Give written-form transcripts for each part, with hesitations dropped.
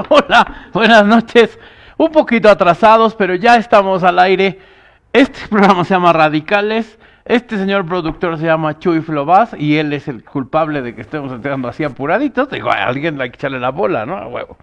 Hola, buenas noches. Un poquito atrasados, pero ya estamos al aire. Este programa se llama Radicales. Este señor productor se llama Chuy Flobás y él es el culpable de que estemos entrando así apuraditos. Digo, a alguien hay que echarle la bola, ¿no? A huevo.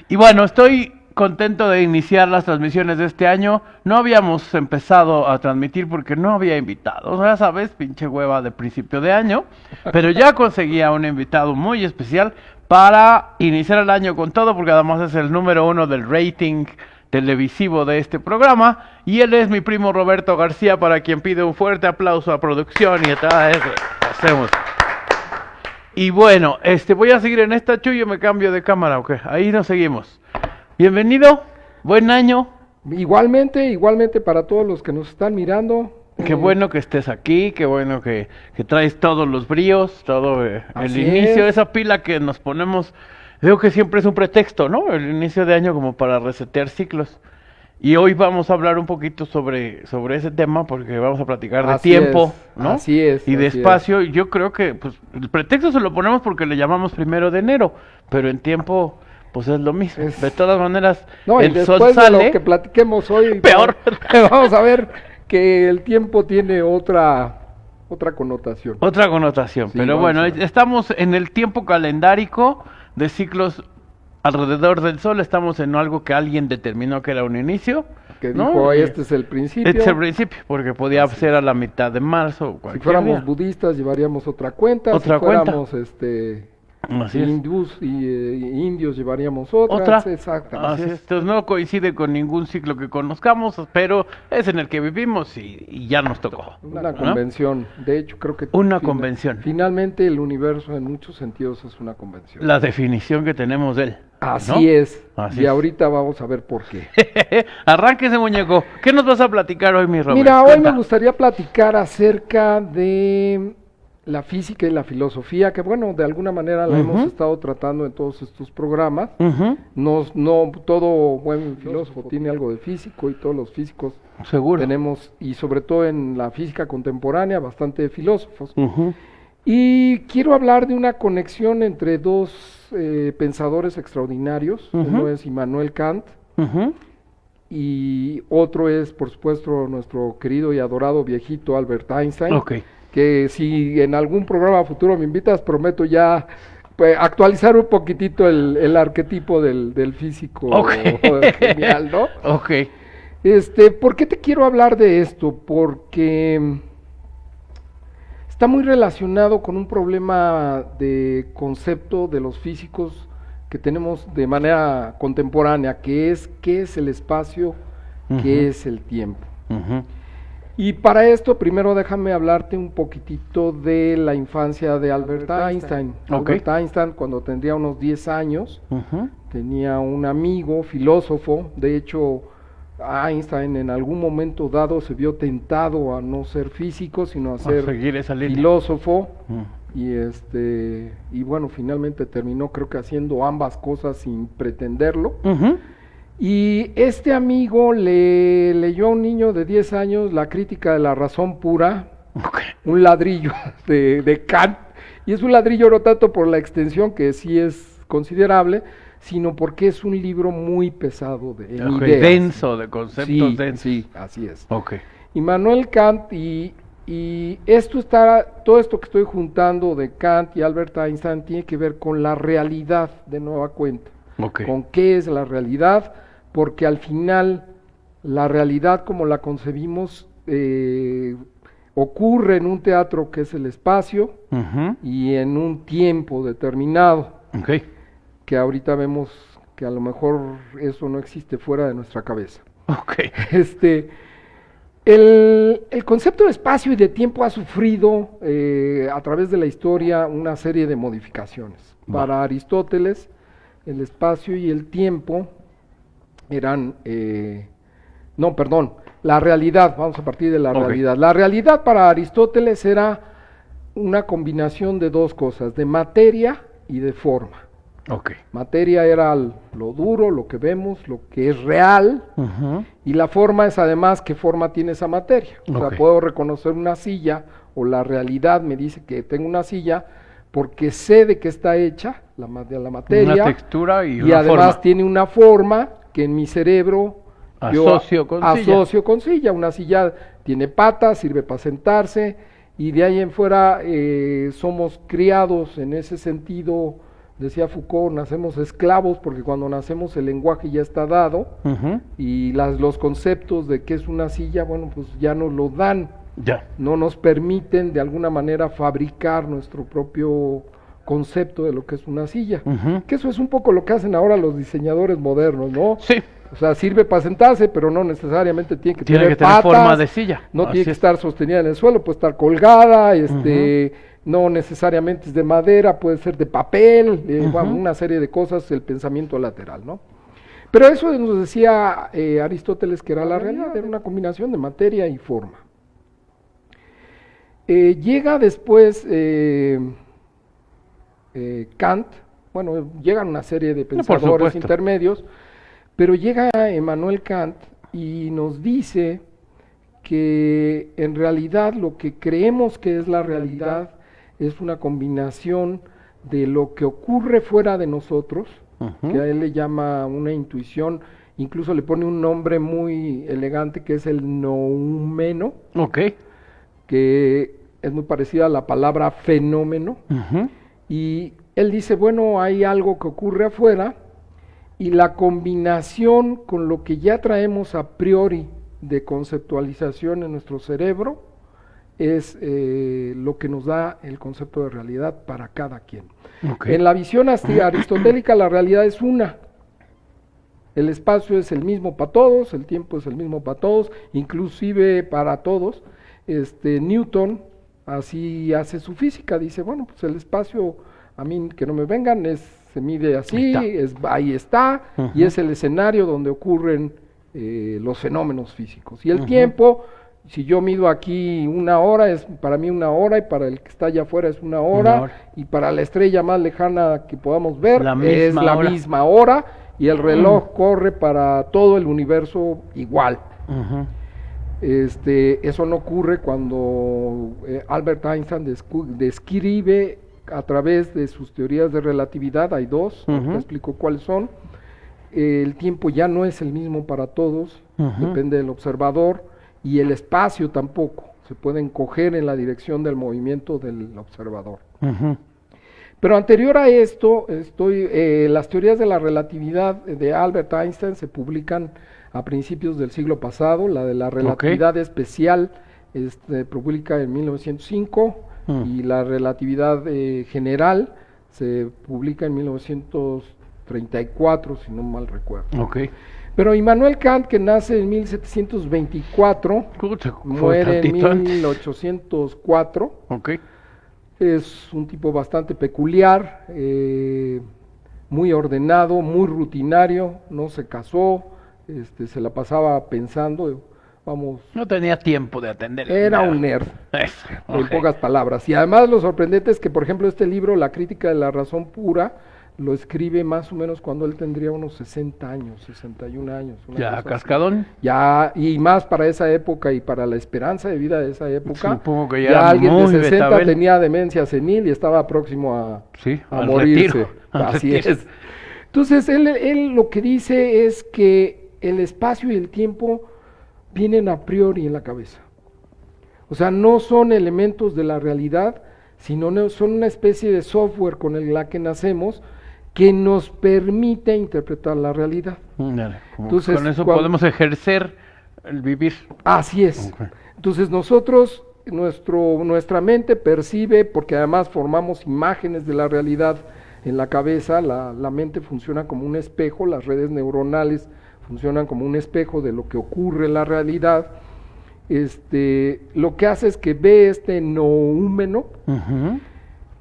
Y bueno, estoy contento de iniciar las transmisiones de este año. No habíamos empezado a transmitir porque no había invitados. Ya sabes, pinche hueva de principio de año. Pero ya conseguía un invitado muy especial para iniciar el año con todo, porque además es el número 1 del rating televisivo de este programa, y él es mi primo Roberto García, para quien pide un fuerte aplauso a producción y a todo eso. Hacemos. Y bueno, voy a seguir en esta, Chuy, yo me cambio de cámara, ok, ahí nos seguimos. Bienvenido, buen año. Igualmente para todos los que nos están mirando. Qué bueno que estés aquí, qué bueno que traes todos los bríos, todo el inicio, esa pila que nos ponemos. Veo que siempre es un pretexto, ¿no? El inicio de año como para resetear ciclos. Y hoy vamos a hablar un poquito sobre ese tema, porque vamos a platicar de tiempo, ¿no? Así es. Y de espacio. Y yo creo que pues el pretexto se lo ponemos porque le llamamos 1 de enero, pero en tiempo pues es lo mismo. De todas maneras, no, el y sol después sale. De lo que platiquemos hoy, peor. Vamos a ver que el tiempo tiene otra connotación. Otra connotación, sí, pero bueno, estamos en el tiempo calendárico de ciclos alrededor del Sol. Estamos en algo que alguien determinó que era un inicio, que ¿no? dijo, este es el principio. Este es el principio, porque podía ser a la mitad de marzo. Si fuéramos budistas llevaríamos otra cuenta. Si fuéramos indios llevaríamos otra. Exactamente. Así es. Entonces no coincide con ningún ciclo que conozcamos, pero es en el que vivimos y ya nos tocó. Una convención. De hecho, creo que una convención. Finalmente el universo en muchos sentidos es una convención. La definición que tenemos de él. Así ¿no? es. Así y ahorita vamos a ver por qué. Arránquese, muñeco. ¿Qué nos vas a platicar hoy, mi Robert? Mira, hoy me gustaría platicar acerca de la física y la filosofía, que bueno, de alguna manera la hemos estado tratando en todos estos programas. No todo buen filósofo tiene algo de físico, y todos los físicos seguro tenemos, y sobre todo en la física contemporánea, bastante de filósofos. Y quiero hablar de una conexión entre dos pensadores extraordinarios. Uno es Immanuel Kant, y otro es, por supuesto, nuestro querido y adorado viejito Albert Einstein. Que si en algún programa futuro me invitas, prometo ya actualizar un poquitito el arquetipo del físico genial, ¿no? ¿Por qué te quiero hablar de esto? Porque está muy relacionado con un problema de concepto de los físicos que tenemos de manera contemporánea, que es ¿qué es el espacio? ¿Qué es el tiempo? Y para esto, primero déjame hablarte un poquitito de la infancia de Albert Einstein. Albert Einstein, cuando tendría unos 10 años, tenía un amigo filósofo. De hecho, Einstein en algún momento dado se vio tentado a no ser físico, sino a ser filósofo. y bueno, finalmente terminó creo que haciendo ambas cosas sin pretenderlo. Y este amigo le leyó a un niño de 10 años La crítica de la razón pura, un ladrillo de Kant, y es un ladrillo no tanto por la extensión, que sí es considerable, sino porque es un libro muy pesado de ideas. Denso, de conceptos densos. Sí, así es. Okay. Immanuel Kant, y todo esto que estoy juntando de Kant y Albert Einstein tiene que ver con la realidad de nueva cuenta. Con qué es la realidad, porque al final la realidad como la concebimos ocurre en un teatro que es el espacio y en un tiempo determinado, que ahorita vemos que a lo mejor eso no existe fuera de nuestra cabeza. El concepto de espacio y de tiempo ha sufrido a través de la historia una serie de modificaciones. Para Aristóteles, el espacio y el tiempo eran, la realidad, vamos a partir de la realidad. La realidad para Aristóteles era una combinación de dos cosas, de materia y de forma. Materia era lo duro, lo que vemos, lo que es real, y la forma es además qué forma tiene esa materia. O sea, puedo reconocer una silla, o la realidad me dice que tengo una silla, porque sé de qué está hecha la materia, una textura y además forma. Tiene una forma que en mi cerebro asocio con silla. Una silla tiene patas, sirve para sentarse, y de ahí en fuera somos criados en ese sentido. Decía Foucault, nacemos esclavos porque cuando nacemos el lenguaje ya está dado y los conceptos de qué es una silla, bueno, pues ya nos lo dan. No nos permiten de alguna manera fabricar nuestro propio concepto de lo que es una silla. Que eso es un poco lo que hacen ahora los diseñadores modernos, ¿no? Sí. O sea, sirve para sentarse, pero no necesariamente tiene que tener patas, forma de silla. No tiene que estar sostenida en el suelo, puede estar colgada, no necesariamente es de madera, puede ser de papel, una serie de cosas, el pensamiento lateral, ¿no? Pero eso nos decía Aristóteles que era la realidad, era una combinación de materia y forma. Llega después Kant, bueno, llegan una serie de pensadores intermedios, pero llega Immanuel Kant y nos dice que en realidad lo que creemos que es la realidad es una combinación de lo que ocurre fuera de nosotros, que a él le llama una intuición, incluso le pone un nombre muy elegante que es el noumeno, que es muy parecida a la palabra fenómeno, y él dice, bueno, hay algo que ocurre afuera, y la combinación con lo que ya traemos a priori de conceptualización en nuestro cerebro, es lo que nos da el concepto de realidad para cada quien. En la visión aristotélica la realidad es una. El espacio es el mismo para todos, el tiempo es el mismo para todos, inclusive para todos. Newton así hace su física, dice, bueno, pues el espacio, a mí que no me vengan, se mide así, ahí está, y es el escenario donde ocurren los fenómenos físicos. Y el tiempo, si yo mido aquí 1 hora, es para mí 1 hora, y para el que está allá afuera es 1 hora, y para la estrella más lejana que podamos ver es la misma hora, y el reloj corre para todo el universo igual. Eso no ocurre cuando Albert Einstein describe a través de sus teorías de relatividad, hay dos, te explico cuáles son. El tiempo ya no es el mismo para todos, depende del observador, y el espacio tampoco, se puede encoger en la dirección del movimiento del observador. Pero anterior a esto, las teorías de la relatividad de Albert Einstein se publican a principios del siglo pasado. La de la relatividad especial publica en 1905 y la relatividad general se publica en 1934, si no mal recuerdo. Pero Immanuel Kant, que nace en 1724, muere en 1804, es un tipo bastante peculiar, muy ordenado, muy rutinario, no se casó, se la pasaba pensando, vamos. No tenía tiempo de atender. Era un nerd, Eso, en pocas palabras. Y además lo sorprendente es que, por ejemplo, este libro, La crítica de la razón pura, lo escribe más o menos cuando él tendría unos 60 años, 61 años. Ya, cascadón. Ya, y más para esa época y para la esperanza de vida de esa época. Supongo que ya alguien muy de 60 betabel. tenía demencia senil y estaba próximo a morirse. Así es. Entonces, él lo que dice es que el espacio y el tiempo vienen a priori en la cabeza. O sea, no son elementos de la realidad, sino son una especie de software con la que nacemos, que nos permite interpretar la realidad. Entonces, con eso podemos ejercer el vivir. Así es. Okay. Entonces nosotros, nuestra mente percibe, porque además formamos imágenes de la realidad en la cabeza, la mente funciona como un espejo, las redes neuronales funcionan como un espejo de lo que ocurre en la realidad. Lo que hace es que ve este noúmeno,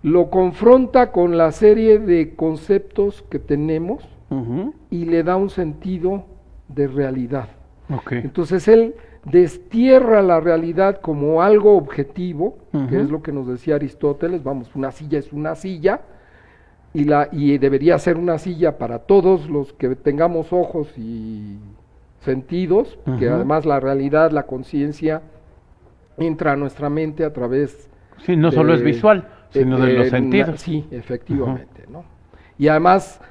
lo confronta con la serie de conceptos que tenemos y le da un sentido de realidad. Okay. Entonces él destierra la realidad como algo objetivo, que es lo que nos decía Aristóteles, vamos, una silla es una silla, y debería ser una silla para todos los que tengamos ojos y sentidos, que además la realidad, la conciencia, entra a nuestra mente a través... Sí, no solo es visual, sino de los sentidos. Sí, efectivamente, ¿no? Y además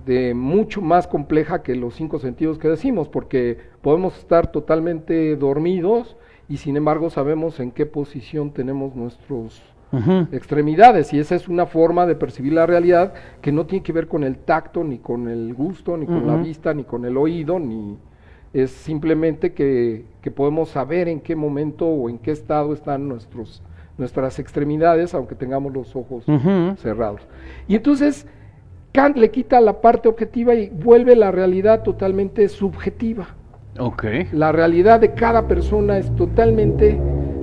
de mucho más compleja que los 5 sentidos que decimos, porque podemos estar totalmente dormidos y sin embargo sabemos en qué posición tenemos nuestros extremidades, y esa es una forma de percibir la realidad que no tiene que ver con el tacto, ni con el gusto, ni con la vista, ni con el oído, ni es simplemente que podemos saber en qué momento o en qué estado están nuestras extremidades, aunque tengamos los ojos cerrados. Y entonces Kant le quita la parte objetiva y vuelve la realidad totalmente subjetiva. Okay. La realidad de cada persona es totalmente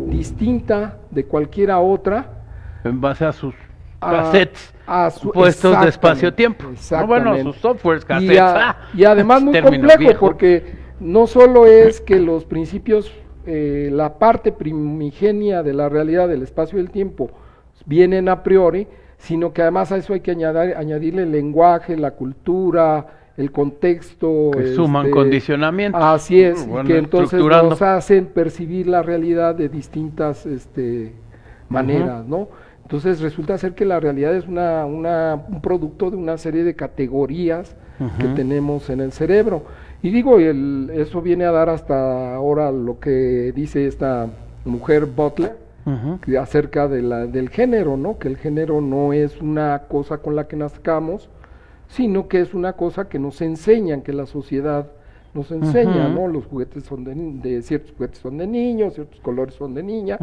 distinta de cualquiera otra. En base a sus cassettes puestos de espacio-tiempo. No, bueno, sus softwares, cassettes. Y además muy complejo, viejo. Porque no solo es que los principios, la parte primigenia de la realidad del espacio y el tiempo vienen a priori, sino que además a eso hay que añadirle el lenguaje, la cultura, el contexto. Que suman condicionamientos. Así es, y que entonces nos hacen percibir la realidad de distintas maneras, ¿no? Entonces resulta ser que la realidad es un producto de una serie de categorías que tenemos en el cerebro. Y digo, eso viene a dar hasta ahora lo que dice esta mujer Butler, acerca del género, ¿no? Que el género no es una cosa con la que nazcamos, sino que es una cosa que nos enseñan, que la sociedad nos enseña, ¿no? Los juguetes son ciertos juguetes son de niños, ciertos colores son de niña,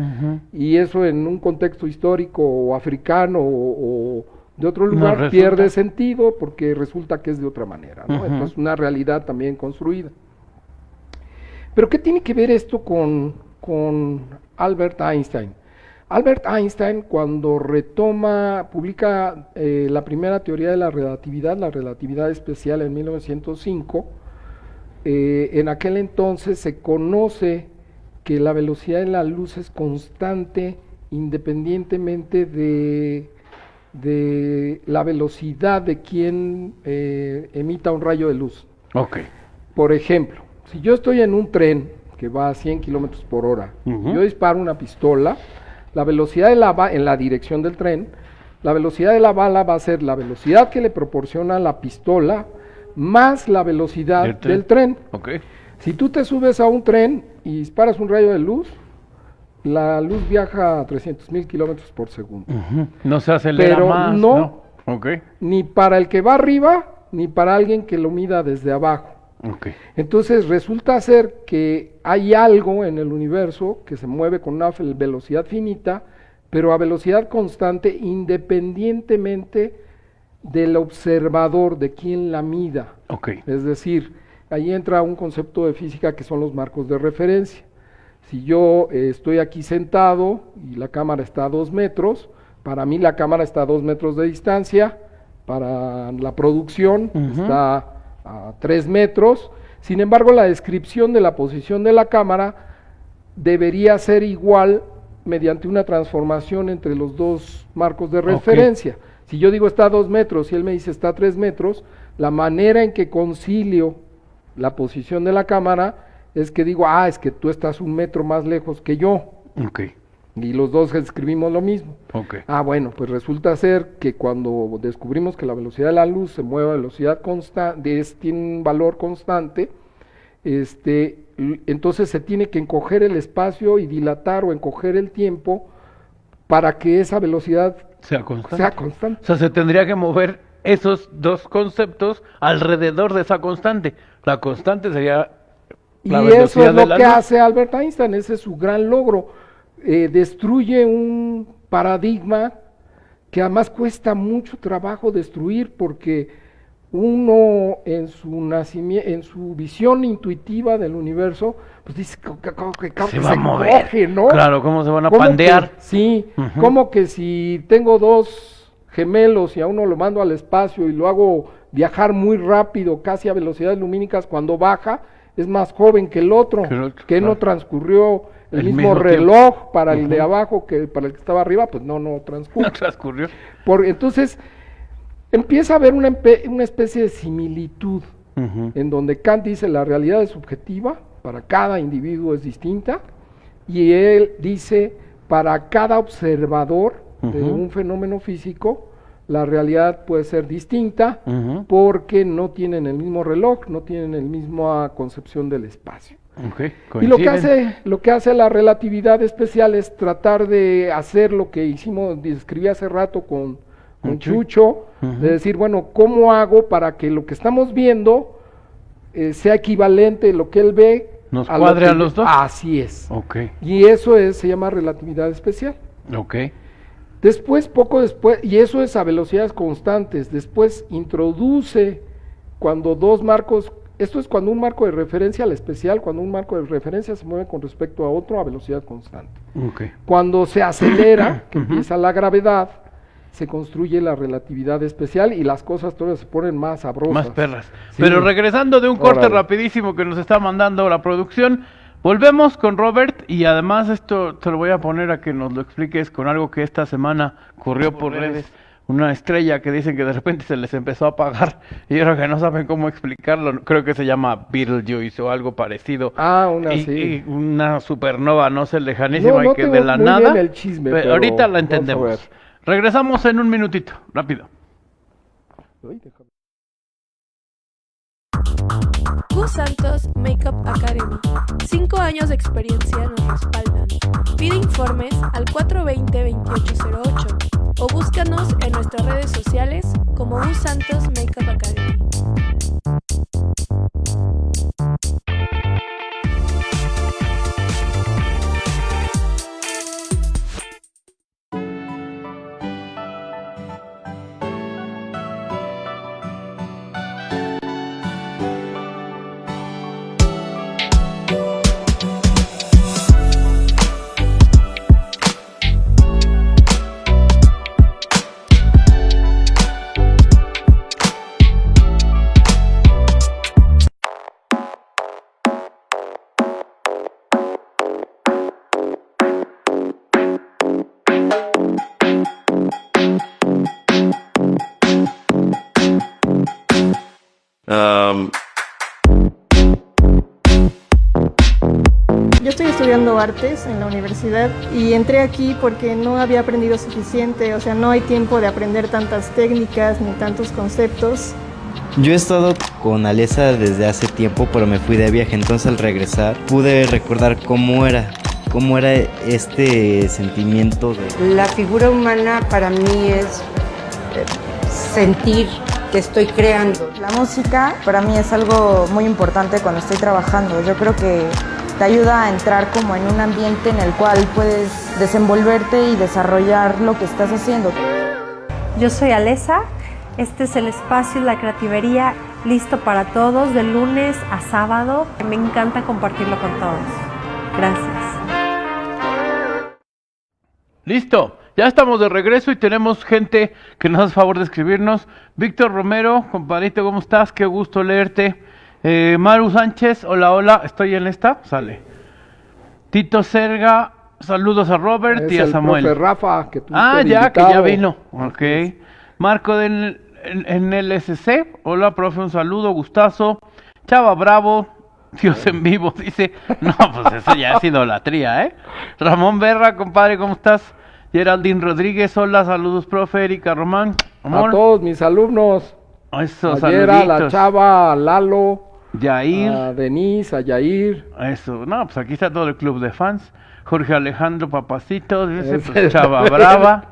y eso en un contexto histórico o africano o de otro lugar pierde sentido porque resulta que es de otra manera, ¿no? Entonces una realidad también construida. Pero ¿qué tiene que ver esto con Albert Einstein? Albert Einstein, cuando publica la primera teoría de la relatividad especial en 1905, en aquel entonces se conoce que la velocidad de la luz es constante independientemente de la velocidad de quien emita un rayo de luz. Okay. Por ejemplo, si yo estoy en un tren que va a 100 kilómetros por hora, yo disparo una pistola, la velocidad en la dirección del tren, la velocidad de la bala va a ser la velocidad que le proporciona la pistola más la velocidad del tren. Okay. Si tú te subes a un tren y disparas un rayo de luz, la luz viaja a 300,000 kilómetros por segundo. No se acelera más. Pero no, ni para el que va arriba, ni para alguien que lo mida desde abajo. Okay. Entonces resulta ser que hay algo en el universo que se mueve con una velocidad finita, pero a velocidad constante independientemente del observador, de quien la mida. Okay. Es decir, ahí entra un concepto de física que son los marcos de referencia. Si yo estoy aquí sentado y la cámara está a 2 metros, para mí la cámara está a 2 metros de distancia, para la producción está a 3 metros, sin embargo la descripción de la posición de la cámara debería ser igual mediante una transformación entre los dos marcos de referencia. Okay. Si yo digo está a 2 metros y él me dice está a 3 metros, la manera en que concilio la posición de la cámara es que digo, es que tú estás 1 metro más lejos que yo. Okay. Y los dos escribimos lo mismo. Okay. Bueno, pues resulta ser que cuando descubrimos que la velocidad de la luz se mueve a velocidad constante, tiene un valor constante, entonces se tiene que encoger el espacio y dilatar o encoger el tiempo para que esa velocidad sea constante. O sea, se tendría que mover esos dos conceptos alrededor de esa constante. La constante sería la velocidad de la luz. Y eso es lo que hace Albert Einstein, ese es su gran logro. Destruye un paradigma que además cuesta mucho trabajo destruir, porque uno en su visión intuitiva del universo, pues dice que se va a mover, coge, ¿no? Claro, ¿cómo se van a pandear? Sí, como que si tengo 2 gemelos y a uno lo mando al espacio y lo hago viajar muy rápido, casi a velocidades lumínicas, cuando baja es más joven que el otro, que no transcurrió el mismo reloj tiempo para el de abajo que para el que estaba arriba, pues no transcurrió. No transcurrió. Entonces empieza a haber una especie de similitud, en donde Kant dice la realidad es subjetiva, para cada individuo es distinta, y él dice para cada observador de un fenómeno físico, la realidad puede ser distinta, porque no tienen el mismo reloj, no tienen la misma concepción del espacio. Okay, y lo que hace la relatividad especial es tratar de hacer lo que describí hace rato con Chucho, de decir, bueno, ¿cómo hago para que lo que estamos viendo sea equivalente lo que él ve? ¿Nos cuadre a los dos? Así es. Okay. Y eso se llama relatividad especial. Okay. Poco después, y eso es a velocidades constantes, después introduce cuando dos marcos, esto es cuando un marco de referencia, la especial, cuando un marco de referencia se mueve con respecto a otro a velocidad constante. Okay. Cuando se acelera, que empieza la gravedad, se construye la relatividad especial y las cosas todavía se ponen más sabrosas. Más perras. Sí. Pero regresando de un corte rapidísimo que nos está mandando la producción, volvemos con Robert, y además esto te lo voy a poner a que nos lo expliques con algo que esta semana corrió por redes. Una estrella que dicen que de repente se les empezó a apagar y yo creo que no saben cómo explicarlo. Creo que se llama Betelgeuse o algo parecido. Y una supernova, no sé, lejanísima, y que de la nada. El chisme, pero ahorita la entendemos. Regresamos en un minutito, rápido. Gus Santos Makeup Academy. 5 años de experiencia nos respaldan. Pide informes al 420-2808 o búscanos en nuestras redes sociales como Gus Santos Makeup Academy. Yo estoy estudiando artes en la universidad y entré aquí porque no había aprendido suficiente, o sea, no hay tiempo de aprender tantas técnicas ni tantos conceptos. Yo he estado con Alesa desde hace tiempo, pero me fui de viaje, entonces al regresar pude recordar cómo era este sentimiento de... La figura humana para mí es sentir que estoy creando. La música para mí es algo muy importante cuando estoy trabajando. Yo creo que te ayuda a entrar como en un ambiente en el cual puedes desenvolverte y desarrollar lo que estás haciendo. Yo soy Alesa, este es el espacio La Creativería, listo para todos de lunes a sábado. Me encanta compartirlo con todos. Gracias. Listo, ya estamos de regreso y tenemos gente que nos hace favor de escribirnos. Víctor Romero, compadrito, ¿cómo estás? Qué gusto leerte. Maru Sánchez, hola, estoy en esta, sale. Tito Serga, saludos a Robert y a Samuel. El profe Rafa, que tú ya, invitado. Que ya vino. Ok. Marco en LSC, hola, profe, un saludo, gustazo. Chava Bravo, Dios en vivo, dice. No, pues eso ya es idolatría, ¿eh? Ramón Berra, compadre, ¿cómo estás? Geraldine Rodríguez, hola, saludos, profe. Erika Román, amor. A todos mis alumnos. Eso, ayer a la Chava, a Lalo, Yair, a Denise, a Yair. Eso, no, pues aquí está todo el club de fans. Jorge Alejandro Papacito, dice, pues Chava Brava.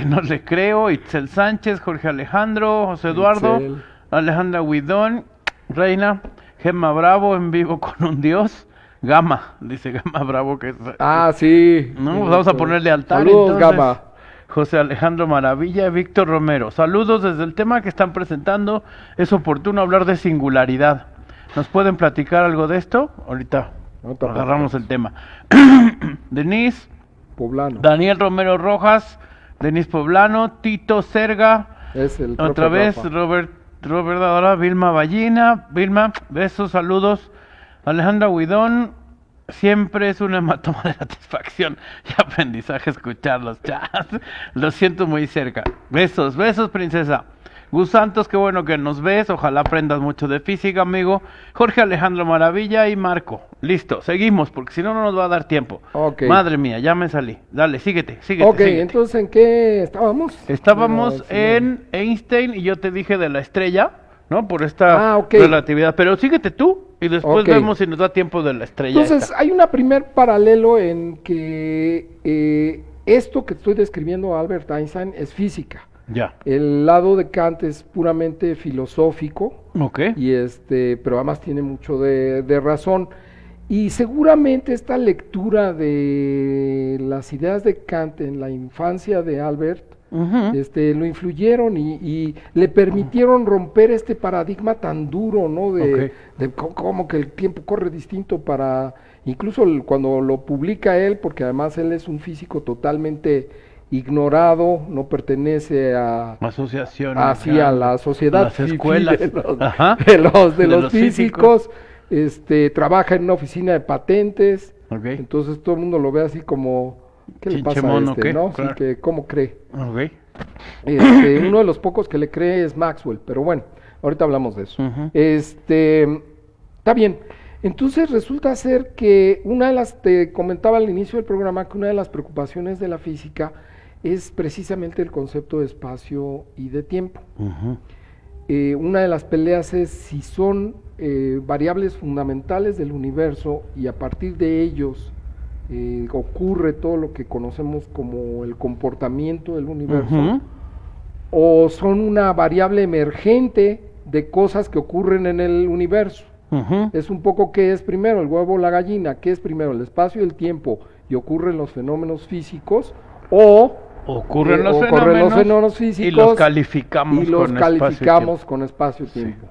No le creo. Itzel Sánchez, Jorge Alejandro, José Eduardo, Alejandra Huidón, Reina, Gemma Bravo, en vivo con un dios. Gama, dice Gama Bravo que es. Sí. No, pues vamos a ponerle altar. Saludos, entonces. Gama. José Alejandro Maravilla, Víctor Romero. Saludos desde el tema que están presentando. Es oportuno hablar de singularidad. ¿Nos pueden platicar algo de esto? Ahorita agarramos el tema. Denise Poblano. Daniel Romero Rojas, Denise Poblano, Tito Serga. Es el otra vez Rafa. Robert ahora, Vilma Ballina. Vilma, besos, saludos. Alejandra Huidón, siempre es un hematoma de satisfacción y aprendizaje escuchar los chats. Lo siento muy cerca. Besos, princesa. Gus Santos, qué bueno que nos ves. Ojalá aprendas mucho de física, amigo. Jorge Alejandro Maravilla y Marco. Listo, seguimos, porque si no, no nos va a dar tiempo. Okay. Madre mía, ya me salí. Dale, síguete. Ok, entonces, ¿en qué estábamos? Estábamos en Einstein y yo te dije de la estrella, ¿no? Por esta relatividad. Pero síguete tú y después vemos si nos da tiempo de la estrella. Entonces, hay un primer paralelo en que esto que estoy describiendo a Albert Einstein es física. Ya. El lado de Kant es puramente filosófico. Y pero además tiene mucho de razón. Y seguramente esta lectura de las ideas de Kant en la infancia de Albert lo influyeron y le permitieron romper este paradigma tan duro, ¿no? De cómo que el tiempo corre distinto para... Incluso cuando lo publica él, porque además él es un físico totalmente ignorado, no pertenece a asociación, a la sociedad, a las escuelas de los físicos. Trabaja en una oficina de patentes. Entonces todo el mundo lo ve así como ¿qué le pasa a ¿no? Claro. Sí, que ¿cómo cree? Uno de los pocos que le cree es Maxwell, pero bueno, ahorita hablamos de eso. Está bien. Entonces resulta ser que te comentaba al inicio del programa que una de las preocupaciones de la física es precisamente el concepto de espacio y de tiempo. Una de las peleas es si son variables fundamentales del universo y a partir de ellos ocurre todo lo que conocemos como el comportamiento del universo, o son una variable emergente de cosas que ocurren en el universo. Es un poco qué es primero, el huevo o la gallina, qué es primero, el espacio y el tiempo, y ocurren los fenómenos físicos, o ocurren los fenómenos físicos y los calificamos con espacio-tiempo.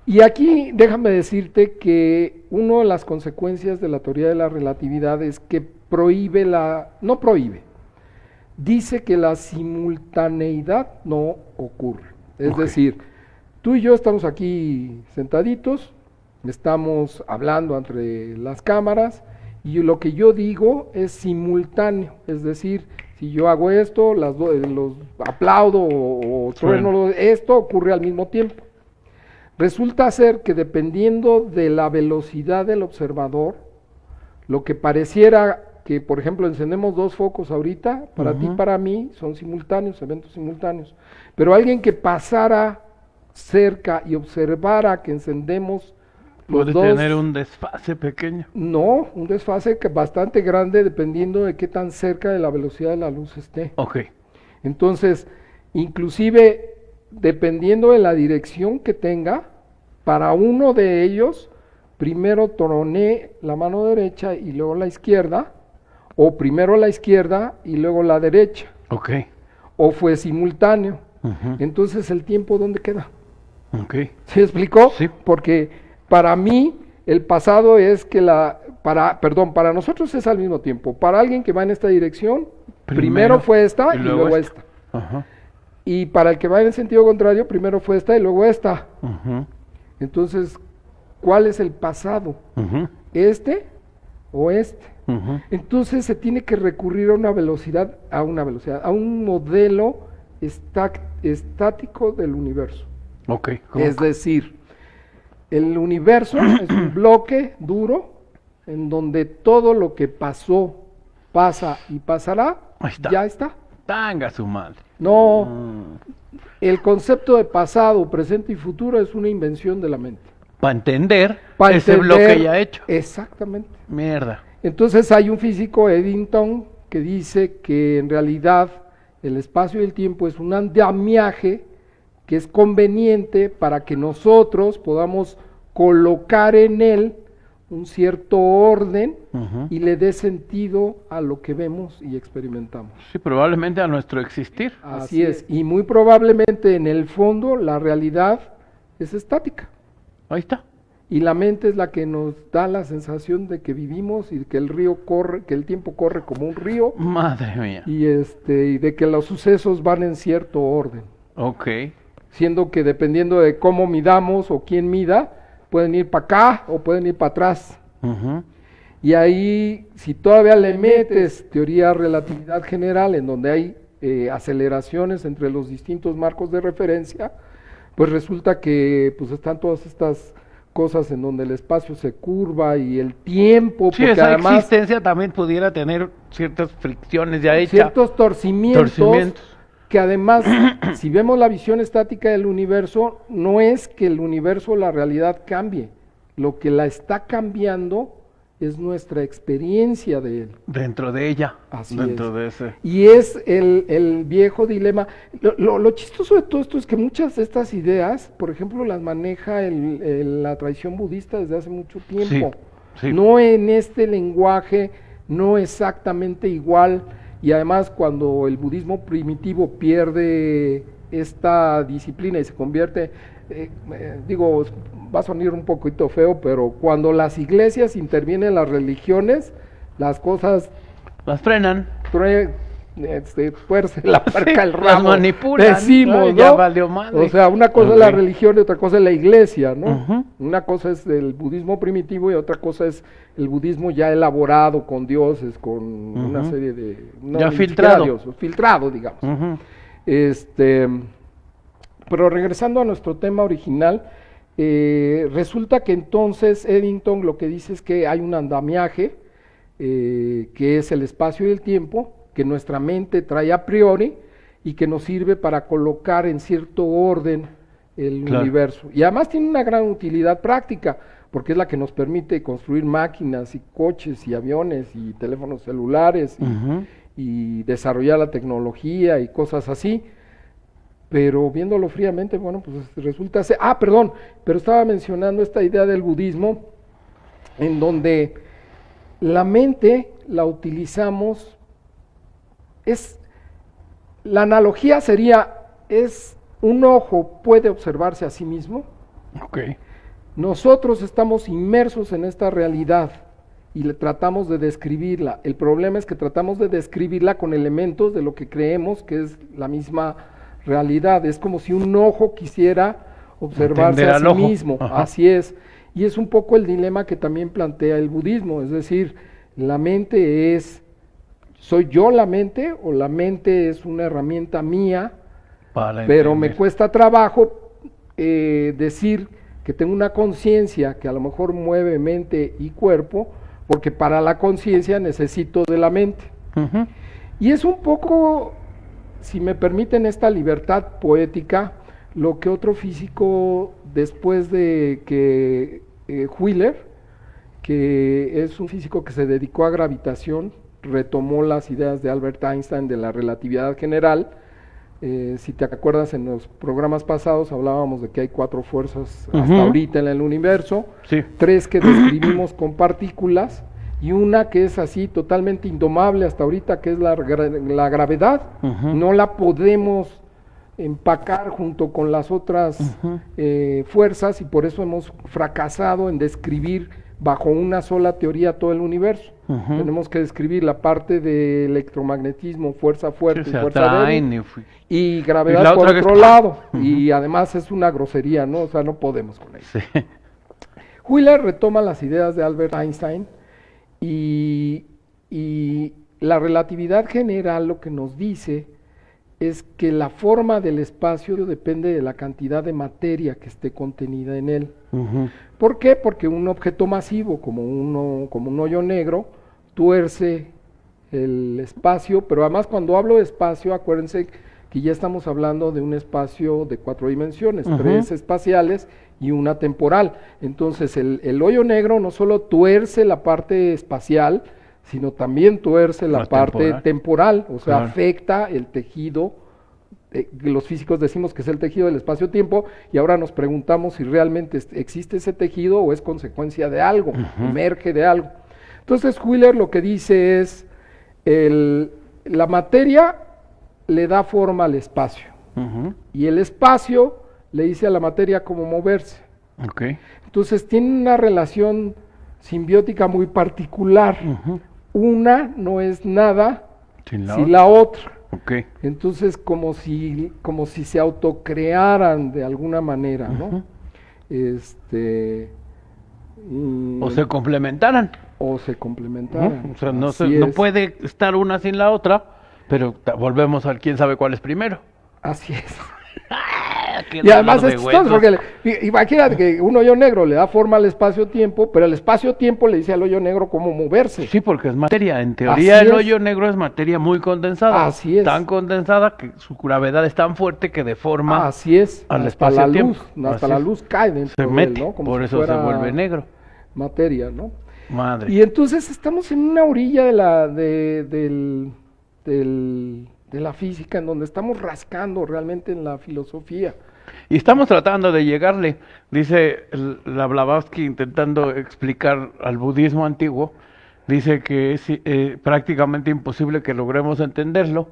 Y aquí déjame decirte que una de las consecuencias de la teoría de la relatividad es que dice que la simultaneidad no ocurre. Es decir, tú y yo estamos aquí sentaditos, estamos hablando entre las cámaras y lo que yo digo es simultáneo, es decir, si yo hago esto, los aplaudo o trueno, esto ocurre al mismo tiempo. Resulta ser que dependiendo de la velocidad del observador, lo que pareciera que, por ejemplo, encendemos dos focos ahorita, para ti y para mí, son simultáneos, eventos simultáneos. Pero alguien que pasara cerca y observara que encendemos los dos... ¿Puede tener un desfase pequeño? No, un desfase bastante grande dependiendo de qué tan cerca de la velocidad de la luz esté. Entonces, inclusive, dependiendo de la dirección que tenga, para uno de ellos, primero troné la mano derecha y luego la izquierda, o primero la izquierda y luego la derecha. O fue simultáneo. Entonces, ¿el tiempo dónde queda? ¿Se explicó? Sí. Porque para mí, el pasado es que para nosotros es al mismo tiempo. Para alguien que va en esta dirección, primero fue esta y luego esta. Y para el que va en el sentido contrario, primero fue esta y luego esta. Entonces, ¿cuál es el pasado? oeste. Entonces se tiene que recurrir a un modelo estático del universo. Es decir, el universo es un bloque duro en donde todo lo que pasó, pasa y pasará, ya está. Tanga su madre. No, el concepto de pasado, presente y futuro es una invención de la mente. Para entender ese bloque ya hecho. Exactamente. Mierda. Entonces hay un físico, Eddington, que dice que en realidad el espacio y el tiempo es un andamiaje que es conveniente para que nosotros podamos colocar en él un cierto orden y le dé sentido a lo que vemos y experimentamos. Sí, probablemente a nuestro existir. Así es, y muy probablemente en el fondo la realidad es estática. Ahí está. Y la mente es la que nos da la sensación de que vivimos y que el río corre, que el tiempo corre como un río. Madre mía. Y de que los sucesos van en cierto orden. Siendo que dependiendo de cómo midamos o quién mida, pueden ir para acá o pueden ir para atrás. Y ahí, si todavía le metes teoría de relatividad general, en donde hay aceleraciones entre los distintos marcos de referencia, pues resulta que pues están todas estas cosas en donde el espacio se curva y el tiempo, sí, porque esa además existencia también pudiera tener ciertas fricciones ya hechas, ciertos torcimientos. Que además, si vemos la visión estática del universo, no es que el universo, la realidad cambie, lo que la está cambiando es nuestra experiencia de él. Dentro de ella. Así dentro es. De ese. Y es el viejo dilema. Lo chistoso de todo esto es que muchas de estas ideas, por ejemplo, las maneja la tradición budista desde hace mucho tiempo. Sí, sí. No en este lenguaje, no exactamente igual. Y además cuando el budismo primitivo pierde esta disciplina y se convierte, va a sonar un poquito feo, pero cuando las iglesias intervienen en las religiones, las cosas las frenan. Tuerce la parca el ramo. Las manipulan. Decimos, ¿no? Ya valió madre. O sea, una cosa es la religión y otra cosa es la iglesia, ¿no? Una cosa es el budismo primitivo y otra cosa es el budismo ya elaborado con dioses, con una serie de... No, ya filtrado. Filtrado, digamos. Pero regresando a nuestro tema original, resulta que entonces Eddington lo que dice es que hay un andamiaje, que es el espacio y el tiempo, que nuestra mente trae a priori y que nos sirve para colocar en cierto orden el universo. Y además tiene una gran utilidad práctica, porque es la que nos permite construir máquinas y coches y aviones y teléfonos celulares y desarrollar la tecnología y cosas así. Pero viéndolo fríamente, bueno, pues resulta ser... pero estaba mencionando esta idea del budismo, en donde la mente la utilizamos... la analogía sería, un ojo puede observarse a sí mismo. Nosotros estamos inmersos en esta realidad y le tratamos de describirla. El problema es que tratamos de describirla con elementos de lo que creemos que es la misma realidad. Es como si un ojo quisiera observarse a sí mismo. Así es. Y es un poco el dilema que también plantea el budismo. Es decir, la mente es... ¿Soy yo la mente o la mente es una herramienta mía? Pero me cuesta trabajo decir que tengo una conciencia que a lo mejor mueve mente y cuerpo, porque para la conciencia necesito de la mente. Y es un poco, si me permiten esta libertad poética, lo que otro físico, después de que Wheeler, que es un físico que se dedicó a gravitación, retomó las ideas de Albert Einstein de la relatividad general. Si te acuerdas, en los programas pasados hablábamos de que hay 4 fuerzas hasta ahorita en el universo, 3 que describimos con partículas y una que es así totalmente indomable hasta ahorita, que es la gravedad. No la podemos empacar junto con las otras fuerzas y por eso hemos fracasado en describir bajo una sola teoría todo el universo. Tenemos que describir la parte de electromagnetismo, fuerza fuerte y fuerza débil, y gravedad por otro lado. Y además es una grosería, ¿no? O sea, no podemos con eso. Wheeler retoma las ideas de Albert Einstein Y la relatividad general lo que nos dice es que la forma del espacio depende de la cantidad de materia que esté contenida en él. ¿Por qué? Porque un objeto masivo como un hoyo negro tuerce el espacio, pero además cuando hablo de espacio, acuérdense que ya estamos hablando de un espacio de 4 dimensiones, 3 espaciales y una temporal. Entonces el hoyo negro no solo tuerce la parte espacial, sino también tuerce la parte temporal, o sea, afecta el tejido, los físicos decimos que es el tejido del espacio-tiempo, y ahora nos preguntamos si realmente existe ese tejido o es consecuencia de algo, emerge de algo. Entonces Wheeler lo que dice es, la materia le da forma al espacio, y el espacio le dice a la materia cómo moverse. Entonces tiene una relación simbiótica muy particular. Una no es nada sin la otra. Entonces como si se autocrearan de alguna manera, ¿no? O se complementaran. O se complementaran. O sea, no puede estar una sin la otra, pero volvemos al quién sabe cuál es primero. Así es. Y además es chistoso, porque imagínate que un hoyo negro le da forma al espacio-tiempo, pero el espacio-tiempo le dice al hoyo negro cómo moverse. Sí, porque es materia. En teoría el hoyo negro es materia muy condensada. Así es. Tan condensada que su gravedad es tan fuerte que deforma al espacio-tiempo. Hasta la luz cae dentro de él, ¿no? Como por eso se vuelve negro. Materia, ¿no? Madre. Y entonces estamos en una orilla de la física, en donde estamos rascando realmente en la filosofía. Y estamos tratando de llegarle, dice la Blavatsky, intentando explicar al budismo antiguo, dice que es prácticamente imposible que logremos entenderlo,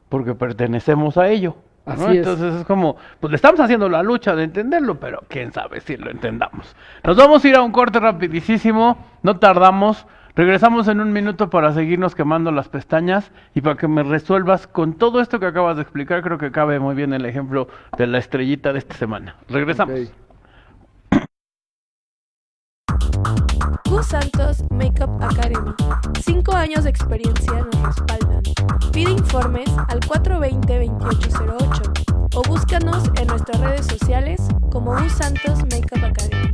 porque pertenecemos a ello, ¿no? Así es. Entonces es como, pues le estamos haciendo la lucha de entenderlo, pero quién sabe si lo entendamos. Nos vamos a ir a un corte rapidísimo, no tardamos. Regresamos en un minuto para seguirnos quemando las pestañas y para que me resuelvas con todo esto que acabas de explicar. Creo que cabe muy bien el ejemplo de la estrellita de esta semana. Regresamos. Gus Santos Makeup Academy. 5 años de experiencia nos respaldan. Pide informes al 420-2808 o búscanos en nuestras redes sociales como Gus Santos Makeup Academy.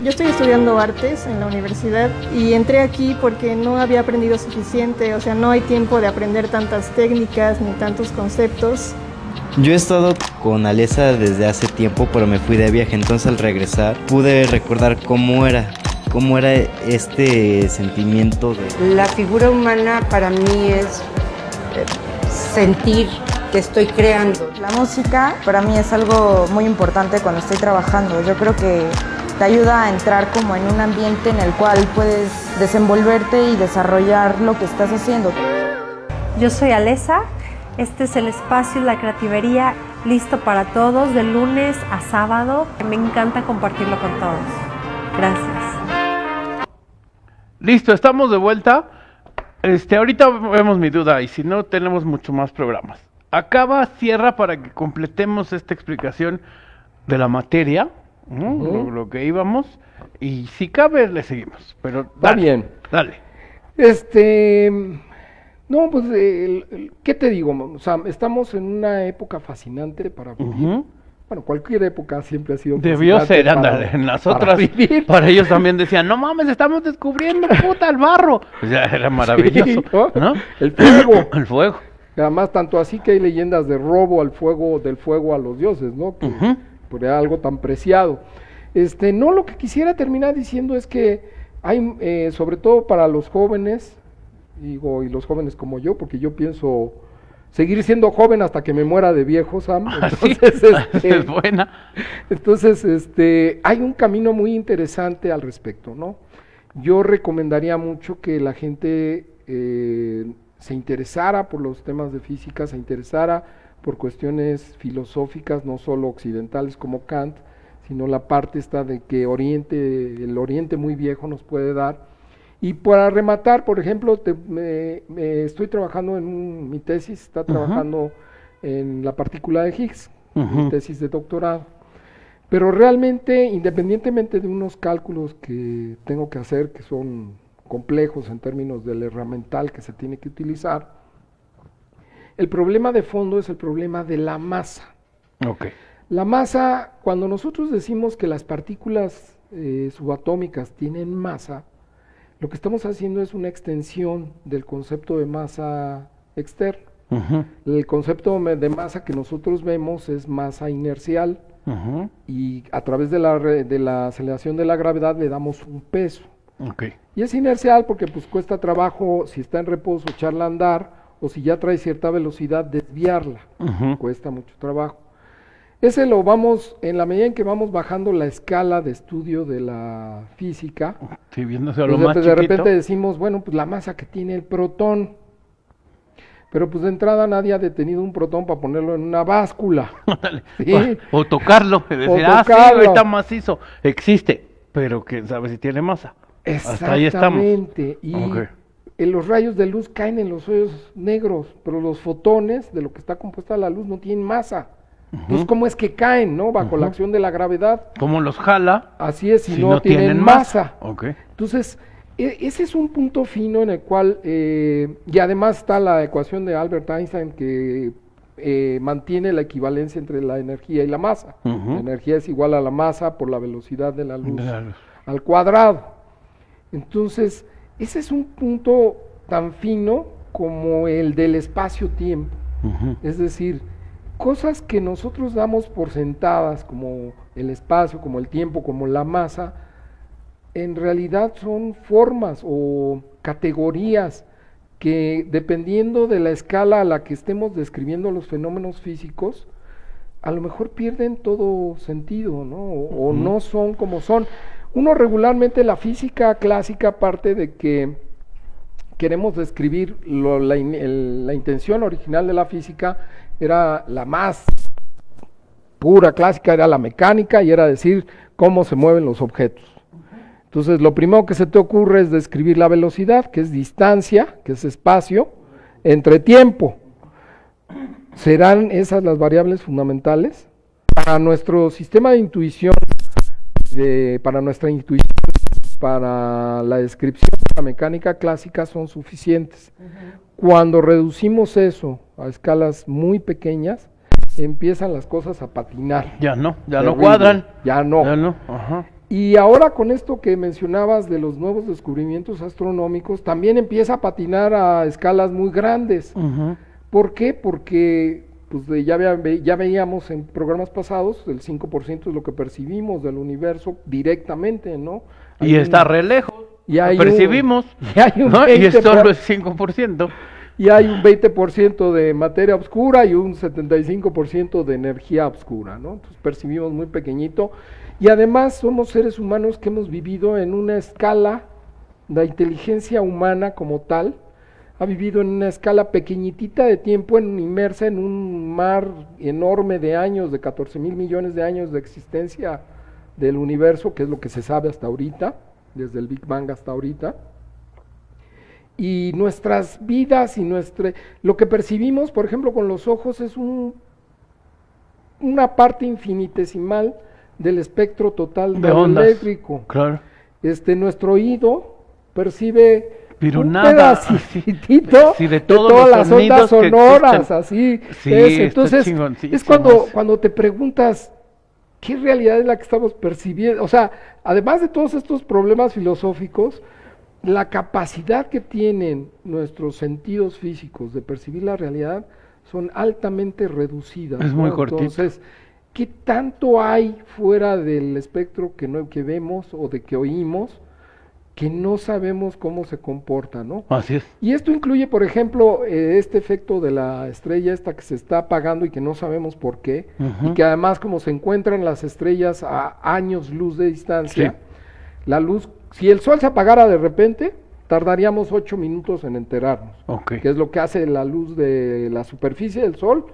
Yo estoy estudiando artes en la universidad y entré aquí porque no había aprendido suficiente, o sea, no hay tiempo de aprender tantas técnicas ni tantos conceptos. Yo he estado con Alesa desde hace tiempo, pero me fui de viaje, entonces al regresar pude recordar cómo era este sentimiento de... La figura humana para mí es sentir que estoy creando. La música para mí es algo muy importante cuando estoy trabajando. Yo creo que te ayuda a entrar como en un ambiente en el cual puedes desenvolverte y desarrollar lo que estás haciendo. Yo soy Alesa, este es el espacio La Creativería, listo para todos de lunes a sábado. Me encanta compartirlo con todos. Gracias. Listo, estamos de vuelta. Ahorita vemos mi duda y si no tenemos mucho más programas. Cierra para que completemos esta explicación de la materia. Lo que íbamos, y si cabe le seguimos, pero dale, bien. Dale. No, pues, ¿qué te digo? O sea, estamos en una época fascinante para vivir. Bueno, cualquier época siempre ha sido debió ser, ándale, en las otras vivir. Para ellos también decían, no mames, estamos descubriendo el barro. Pues ya era maravilloso, sí, ¿no? El fuego. El fuego. Además, tanto así que hay leyendas de robo al fuego, del fuego a los dioses, ¿no? Que, por algo tan preciado. No, lo que quisiera terminar diciendo es que hay, sobre todo para los jóvenes, digo, y los jóvenes como yo, porque yo pienso seguir siendo joven hasta que me muera de viejo, Sam. Entonces, es buena. Entonces, hay un camino muy interesante al respecto, ¿no? Yo recomendaría mucho que la gente se interesara por los temas de física, se interesara por cuestiones filosóficas, no solo occidentales como Kant, sino la parte esta de que el Oriente muy viejo nos puede dar. Y para rematar, por ejemplo, me estoy trabajando mi tesis está trabajando en la partícula de Higgs, mi tesis de doctorado. Pero realmente, independientemente de unos cálculos que tengo que hacer, que son complejos en términos del herramental que se tiene que utilizar, el problema de fondo es el problema de la masa. Okay. La masa, cuando nosotros decimos que las partículas subatómicas tienen masa, lo que estamos haciendo es una extensión del concepto de masa externa. El concepto de masa que nosotros vemos es masa inercial, y a través de la aceleración de la gravedad le damos un peso. Okay. Y es inercial porque pues cuesta trabajo, si está en reposo, echarla a andar, o si ya trae cierta velocidad, desviarla. Cuesta mucho trabajo. Ese lo vamos, en la medida en que vamos bajando la escala de estudio de la física, sí, viéndose a lo pues más de chiquito. repente decimos, bueno, pues la masa que tiene el protón. Pero pues de entrada nadie ha detenido un protón para ponerlo en una báscula. ¿Sí? O tocarlo, y decir, sí, está macizo. Existe, pero quién sabe si tiene masa. Hasta ahí estamos. Exactamente. Y los rayos de luz caen en los hoyos negros, pero los fotones de lo que está compuesta la luz no tienen masa. Entonces, ¿cómo es que caen, no? Bajo la acción de la gravedad. ¿Cómo los jala? Así es, si no tienen masa. Okay. Entonces, ese es un punto fino en el cual, y además está la ecuación de Albert Einstein que mantiene la equivalencia entre la energía y la masa. La energía es igual a la masa por la velocidad de la luz al cuadrado. Entonces, ese es un punto tan fino como el del espacio-tiempo. Es decir, cosas que nosotros damos por sentadas, como el espacio, como el tiempo, como la masa, en realidad son formas o categorías que, dependiendo de la escala a la que estemos describiendo los fenómenos físicos, a lo mejor pierden todo sentido, ¿no? O no son como son. Uno regularmente, la física clásica parte de que queremos describir la intención original de la física era la más pura clásica, era la mecánica, y era decir cómo se mueven los objetos. Entonces, lo primero que se te ocurre es describir la velocidad, que es distancia, que es espacio, entre tiempo. ¿Serán esas las variables fundamentales? Para nuestro sistema de intuición, para nuestra intuición, para la descripción de la mecánica clásica son suficientes. Cuando reducimos eso a escalas muy pequeñas, empiezan las cosas a patinar. Ya no cuadran. Ya no. Y ahora con esto que mencionabas de los nuevos descubrimientos astronómicos, también empieza a patinar a escalas muy grandes. ¿Por qué? Porque pues ya veíamos en programas pasados, el 5% es lo que percibimos del universo directamente, ¿no? Y está re lejos, lo percibimos, ¿no? Y es solo el 5%. Y hay un 20% de materia oscura y un 75% de energía oscura, ¿no? Entonces percibimos muy pequeñito. Y además somos seres humanos que hemos vivido en una escala, la inteligencia humana como tal, ha vivido en una escala pequeñitita de tiempo, inmersa en un mar enorme de años, de 14,000 millones de años de existencia del universo, que es lo que se sabe hasta ahorita, desde el Big Bang hasta ahorita. Y nuestras vidas y lo que percibimos, por ejemplo, con los ojos es una parte infinitesimal del espectro total de ondas eléctrico. Claro. Nuestro oído percibe pero un nada pedacitito de todas las ondas sonoras, así. Sí, entonces, es cuando te preguntas, ¿qué realidad es la que estamos percibiendo? O sea, además de todos estos problemas filosóficos, la capacidad que tienen nuestros sentidos físicos de percibir la realidad son altamente reducidas. Es muy cortito. Entonces, ¿qué tanto hay fuera del espectro que vemos o de que oímos que no sabemos cómo se comporta, ¿no? Así es. Y esto incluye, por ejemplo, este efecto de la estrella esta que se está apagando y que no sabemos por qué, y que además como se encuentran las estrellas a años luz de distancia, la luz, si el sol se apagara de repente, tardaríamos 8 minutos en enterarnos, que es lo que hace la luz de la superficie del sol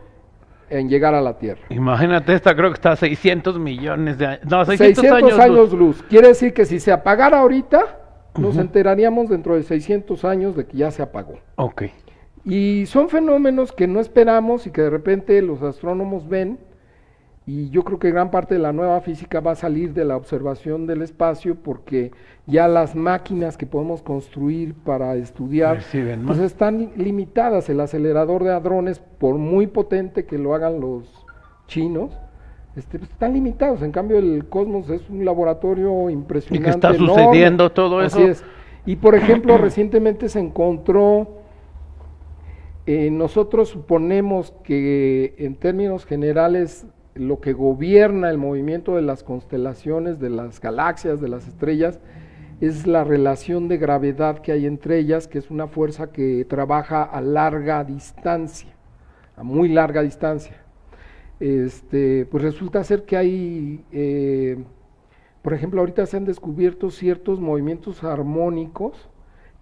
en llegar a la Tierra. Imagínate, esta creo que está a 600 millones de años. No, 600 años luz. Quiere decir que si se apagara ahorita, nos enteraríamos dentro de 600 años de que ya se apagó. Y son fenómenos que no esperamos y que de repente los astrónomos ven, y yo creo que gran parte de la nueva física va a salir de la observación del espacio, porque ya las máquinas que podemos construir para estudiar pues están limitadas. El acelerador de hadrones, por muy potente que lo hagan los chinos, pues están limitados. En cambio el cosmos es un laboratorio impresionante, y que está sucediendo enorme. Todo eso. Así es. Y por ejemplo recientemente se encontró, nosotros suponemos que en términos generales lo que gobierna el movimiento de las constelaciones, de las galaxias, de las estrellas, es la relación de gravedad que hay entre ellas, que es una fuerza que trabaja a larga distancia, a muy larga distancia. Pues resulta ser que hay, por ejemplo, ahorita se han descubierto ciertos movimientos armónicos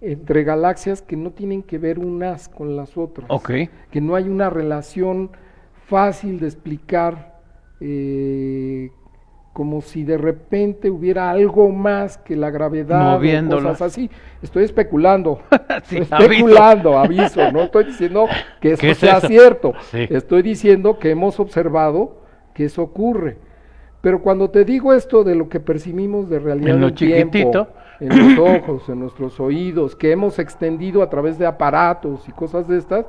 entre galaxias que no tienen que ver unas con las otras, que no hay una relación fácil de explicar, como si de repente hubiera algo más que la gravedad, cosas así. Estoy especulando, aviso, no estoy diciendo que eso sea cierto, estoy diciendo que hemos observado que eso ocurre. Pero cuando te digo esto de lo que percibimos de realidad en el tiempo, en los ojos, en nuestros oídos, que hemos extendido a través de aparatos y cosas de estas,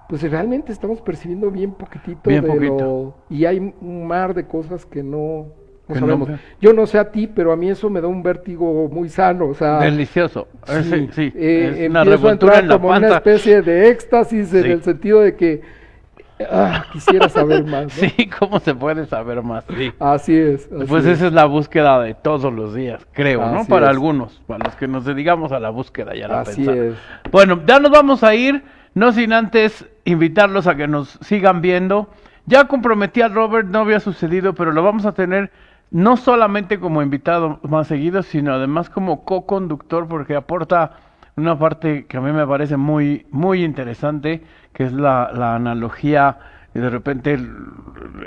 pues realmente estamos percibiendo bien poquitito y hay un mar de cosas que no sabemos. Yo no sé a ti, pero a mí eso me da un vértigo muy sano, o sea, delicioso. Es una revoltura en la panza, una especie de éxtasis en el sentido de que quisiera saber más, ¿no? Sí, ¿cómo se puede saber más? Sí. Así es. Pues esa es la búsqueda de todos los días, creo, ¿no? Para algunos, para los que nos dedicamos a la búsqueda y a la pensar. Bueno, ya nos vamos a ir. No sin antes invitarlos a que nos sigan viendo. Ya comprometí a Robert, no había sucedido, pero lo vamos a tener no solamente como invitado más seguido, sino además como co-conductor, porque aporta una parte que a mí me parece muy, muy interesante, que es la analogía y de repente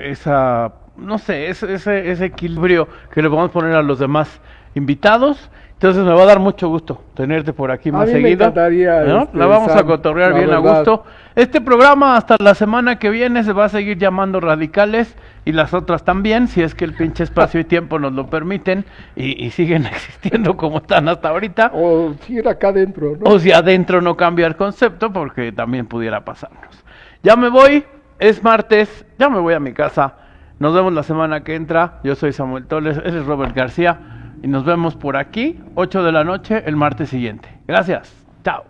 esa, no sé, ese equilibrio que le podemos poner a los demás invitados. Entonces me va a dar mucho gusto tenerte por aquí más seguido. Me encantaría, ¿no? La vamos a cotorrear bien a gusto. Este programa hasta la semana que viene se va a seguir llamando Radicales, y las otras también, si es que el pinche espacio y tiempo nos lo permiten y siguen existiendo como están hasta ahorita. O si era acá adentro, ¿no? O si adentro no cambia el concepto, porque también pudiera pasarnos. Ya me voy, es martes, ya me voy a mi casa. Nos vemos la semana que entra. Yo soy Samuel Toles, él es Robert García. Y nos vemos por aquí, 8 de la noche, el martes siguiente. Gracias. Chao.